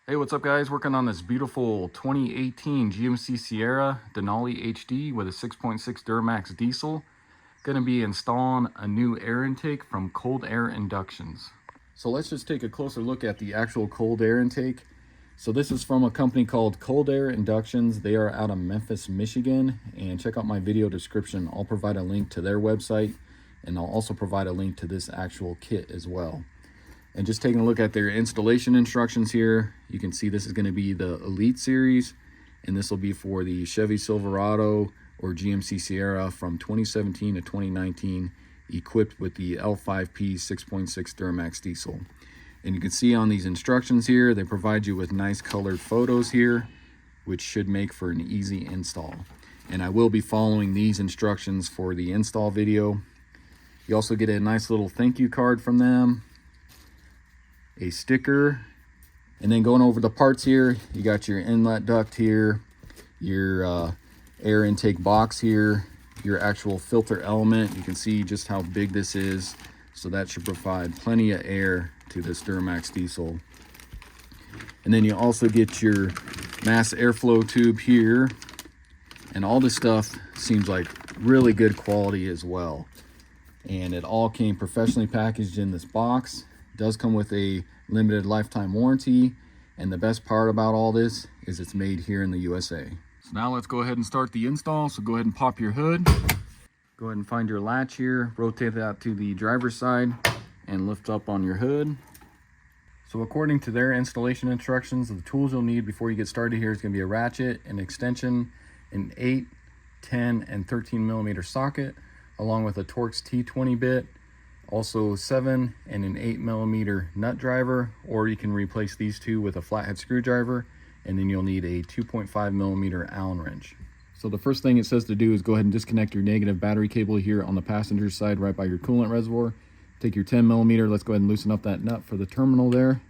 Hey, what's up guys? Working on this beautiful 2018 GMC Sierra Denali HD with a 6.6 Duramax diesel. Gonna be installing a new air intake from Cold Air Inductions. So let's just take a closer look at the actual cold air intake. So this is from a company called Cold Air Inductions. They are out of Memphis, Michigan, and check out my video description. I'll provide a link to their website, and I'll also provide a link to this actual kit as well. And just taking a look at their installation instructions here, you can see this is going to be the Elite Series, and this will be for the Chevy Silverado or GMC Sierra from 2017 to 2019, equipped with the L5P 6.6 Duramax diesel. And you can see on these instructions here, they provide you with nice colored photos here, which should make for an easy install. And I will be following these instructions for the install video. You also get a nice little thank you card from them, a sticker, and then going over the parts here, you got your inlet duct here, your air intake box here, your actual filter element. You can see just how big this is, so that should provide plenty of air to this Duramax diesel. And then you also get your mass airflow tube here, and all this stuff seems like really good quality as well. And it all came professionally packaged in this box. Does come with a limited lifetime warranty, and the best part about all this is it's made here in the USA. So now let's go ahead and start the install. So go ahead and pop your hood, go ahead and find your latch here, rotate that to the driver's side and lift up on your hood. So according to their installation instructions, the tools you'll need before you get started here is going to be a ratchet, an extension, an 8, 10, and 13 millimeter socket, along with a Torx T20 bit, also 7 and an 8 millimeter nut driver, or you can replace these two with a flathead screwdriver, and then you'll need a 2.5 millimeter Allen wrench. So the first thing it says to do is go ahead and disconnect your negative battery cable here on the passenger side right by your coolant reservoir. Take your 10 millimeter, let's go ahead and loosen up that nut for the terminal there.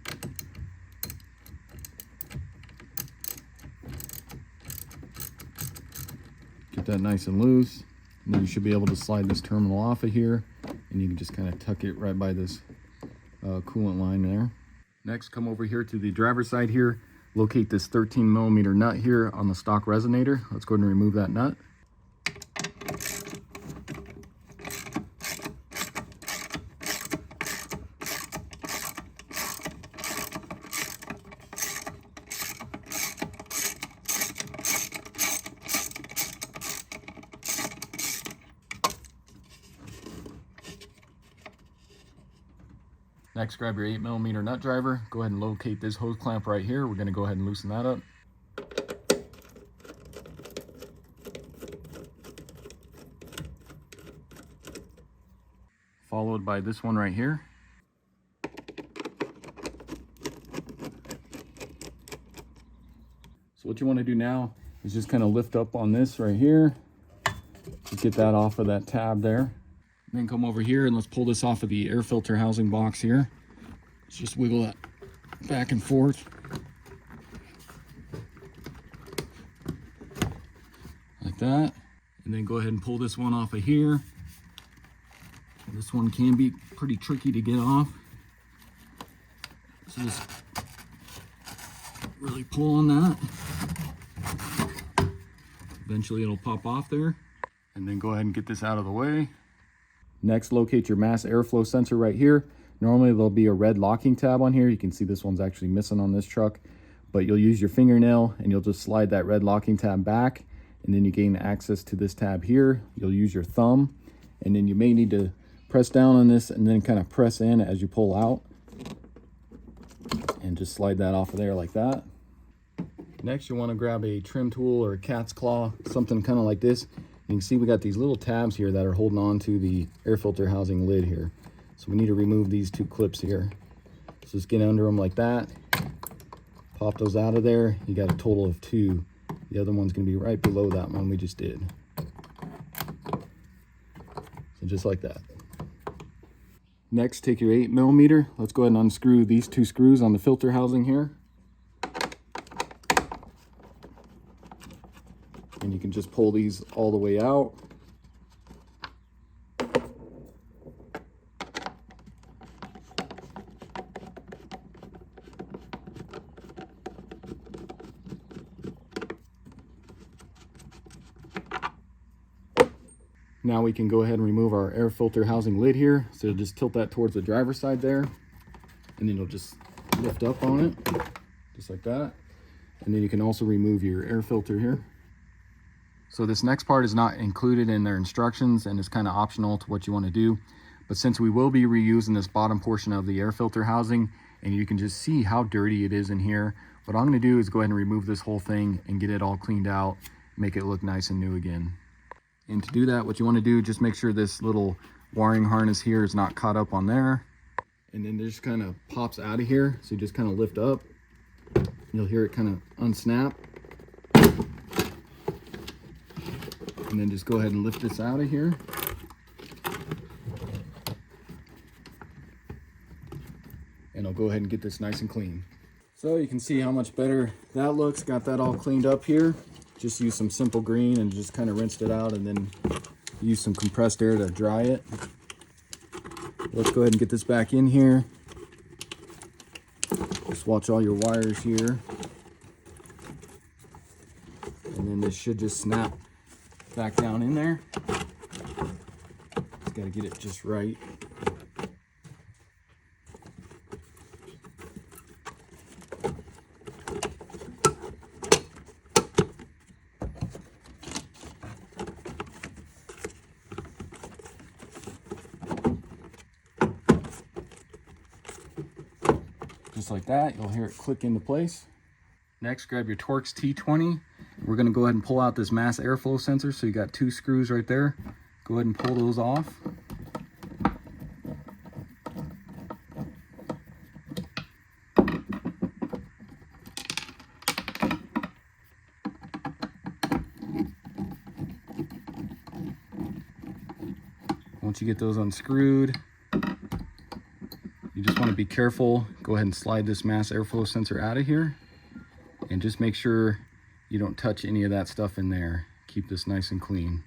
Get that nice and loose, and then you should be able to slide this terminal off of here, and you can just kind of tuck it right by this coolant line there. Next, come over here to the driver's side here, locate this 13 millimeter nut here on the stock resonator. Let's go ahead and remove that nut. Next, grab your 8 millimeter nut driver. Go ahead and locate this hose clamp right here. We're going to go ahead and loosen that up. Followed by this one right here. So what you want to do now is just kind of lift up on this right here. Just get that off of that tab there. Then come over here and let's pull this off of the air filter housing box here. Let's just wiggle that back and forth. Like that. And then go ahead and pull this one off of here. This one can be pretty tricky to get off. So just really pull on that. Eventually it'll pop off there. And then go ahead and get this out of the way. Next, locate your mass airflow sensor right here. Normally there'll be a red locking tab on here. You can see this one's actually missing on this truck, but you'll use your fingernail and you'll just slide that red locking tab back, and then you gain access to this tab here. You'll use your thumb, and then you may need to press down on this and then kind of press in as you pull out, and just slide that off of there like that. Next, you want to grab a trim tool or a cat's claw, something kind of like this. You can see we got these little tabs here that are holding on to the air filter housing lid here. So we need to remove these two clips here. So just get under them like that. Pop those out of there. You got a total of 2. The other one's going to be right below that one we just did. So just like that. Next, take your 8 millimeter. Let's go ahead and unscrew these 2 screws on the filter housing here. And you can just pull these all the way out. Now we can go ahead and remove our air filter housing lid here. So just tilt that towards the driver's side there, and then it'll just lift up on it, just like that. And then you can also remove your air filter here. So this next part is not included in their instructions and is kind of optional to what you want to do. But since we will be reusing this bottom portion of the air filter housing, and you can just see how dirty it is in here, what I'm going to do is go ahead and remove this whole thing and get it all cleaned out, make it look nice and new again. And to do that, what you want to do, just make sure this little wiring harness here is not caught up on there. And then it just kind of pops out of here. So you just kind of lift up. You'll hear it kind of unsnap. And then just go ahead and lift this out of here. And I'll go ahead and get this nice and clean. So you can see how much better that looks. Got that all cleaned up here. Just use some simple green and just kind of rinsed it out, and then use some compressed air to dry it. Let's go ahead and get this back in here. Just watch all your wires here. And then this should just snap back down in there. Just got to get it just right. Just like that, you'll hear it click into place. Next, grab your Torx T20. We're going to go ahead and pull out this mass airflow sensor. So you got 2 screws right there. Go ahead and pull those off. Once you get those unscrewed, you just want to be careful. Go ahead and slide this mass airflow sensor out of here, and just make sure you don't touch any of that stuff in there. Keep this nice and clean.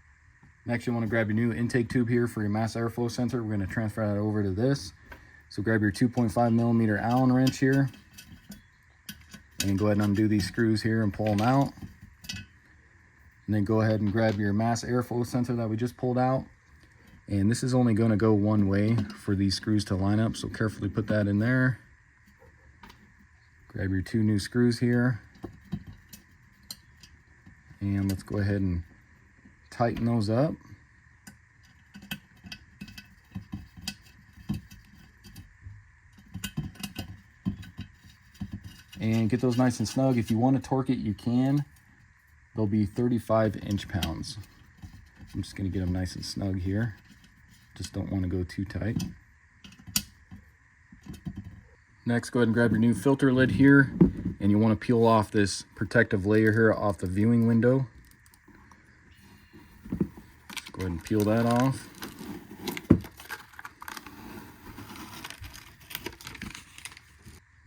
Next, you want to grab your new intake tube here for your mass airflow sensor. We're going to transfer that over to this. So grab your 2.5 millimeter Allen wrench here, and go ahead and undo these screws here and pull them out. And then go ahead and grab your mass airflow sensor that we just pulled out. And this is only going to go one way for these screws to line up, so carefully put that in there. Grab your 2 new screws here. And let's go ahead and tighten those up. And get those nice and snug. If you want to torque it, you can. They'll be 35 inch-pounds. I'm just going to get them nice and snug here. Just don't want to go too tight. Next, go ahead and grab your new filter lid here, and you want to peel off this protective layer here off the viewing window. Just go ahead and peel that off.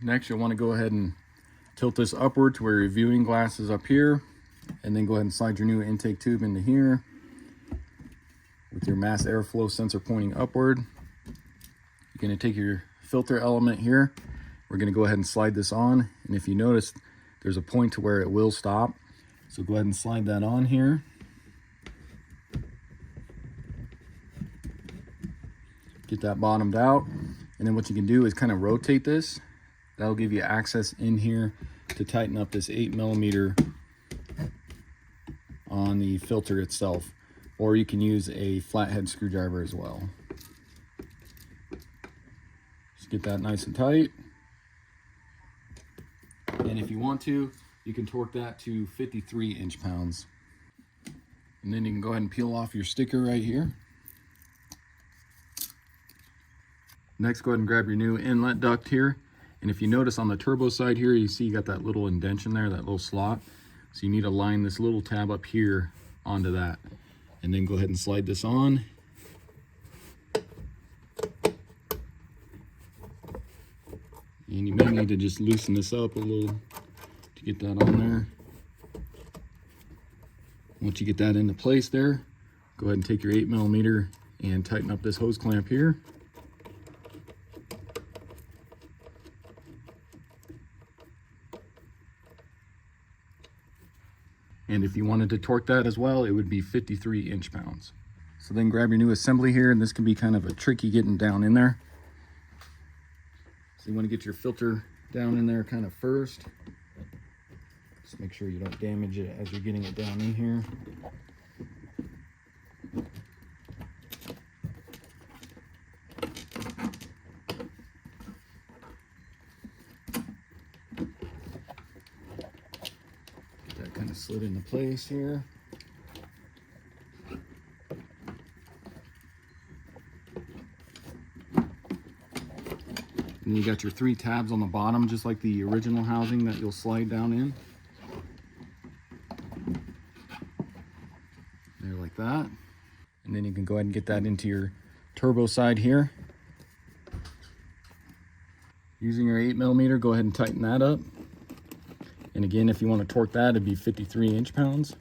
Next, you'll want to go ahead and tilt this upward to where your viewing glass is up here, and then go ahead and slide your new intake tube into here with your mass airflow sensor pointing upward. You're going to take your filter element here. We're going to go ahead and slide this on, and if you notice, there's a point to where it will stop. So go ahead and slide that on here. Get that bottomed out, and then what you can do is kind of rotate this. That'll give you access in here to tighten up this 8 millimeter on the filter itself, or you can use a flathead screwdriver as well. Just get that nice and tight. And if you want to, you can torque that to 53 inch-pounds. And then you can go ahead and peel off your sticker right here. Next, go ahead and grab your new inlet duct here. And if you notice on the turbo side here, you see you got that little indentation there, that little slot. So you need to line this little tab up here onto that. And then go ahead and slide this on. And you may need to just loosen this up a little to get that on there. Once you get that into place there, go ahead and take your 8 millimeter and tighten up this hose clamp here. And if you wanted to torque that as well, it would be 53 inch-pounds. So then grab your new assembly here, and this can be kind of a tricky getting down in there. So you want to get your filter down in there kind of first. Just make sure you don't damage it as you're getting it down in here. Get that kind of slid into place here. And you got your 3 tabs on the bottom, just like the original housing that you'll slide down in. There, like that. And then you can go ahead and get that into your turbo side here. Using your 8mm, go ahead and tighten that up. And again, if you want to torque that, it'd be 53 inch-pounds.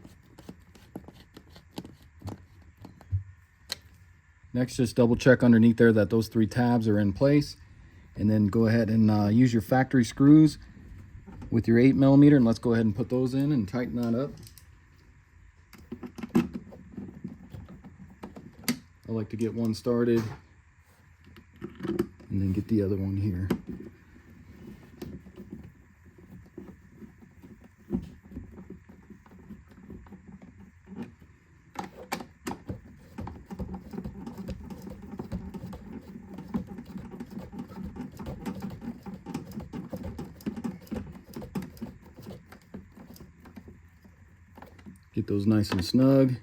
Next, just double check underneath there that those 3 tabs are in place. And then go ahead and use your factory screws with your 8mm, and let's go ahead and put those in and tighten that up. I like to get one started and then get the other one here. Get those nice and snug.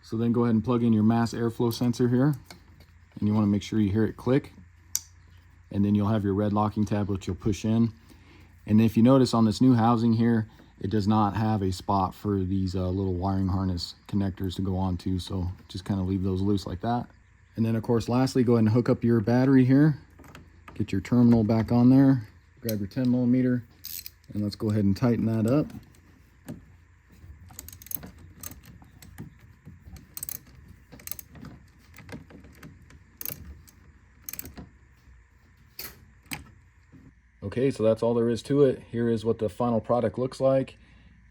So then go ahead and plug in your mass airflow sensor here. And you want to make sure you hear it click. And then you'll have your red locking tab, which you'll push in. And if you notice on this new housing here, it does not have a spot for these little wiring harness connectors to go onto. So just kind of leave those loose like that. And then of course, lastly, go ahead and hook up your battery here. Get your terminal back on there, grab your 10mm, and let's go ahead and tighten that up. Okay, so that's all there is to it. Here is what the final product looks like.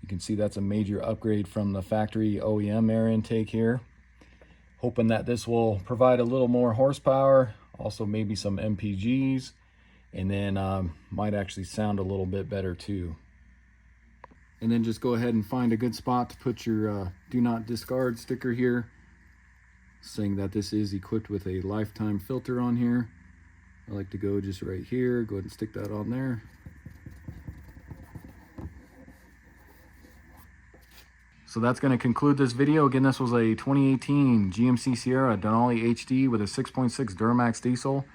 You can see that's a major upgrade from the factory OEM air intake here. Hoping that this will provide a little more horsepower, also maybe some MPGs, and then might actually sound a little bit better too. And then just go ahead and find a good spot to put your do not discard sticker here, saying that this is equipped with a lifetime filter on here. I like to go just right here, go ahead and stick that on there. So that's going to conclude this video. Again, this was a 2018 GMC Sierra Denali HD with a 6.6 Duramax diesel.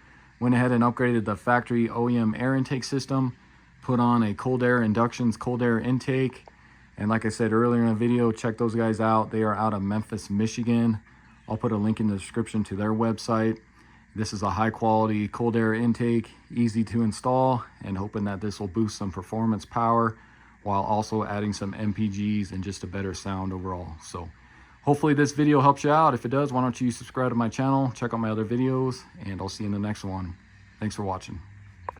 Went ahead and upgraded the factory OEM air intake system, put on a cold air Inductions cold air intake. And like I said earlier in the video, check those guys out. They are out of Memphis, Michigan. I'll put a link in the description to their website. This is a high quality cold air intake, easy to install, and hoping that this will boost some performance power while also adding some MPGs and just a better sound overall. So hopefully this video helps you out. If it does, why don't you subscribe to my channel, check out my other videos, and I'll see you in the next one. Thanks for watching.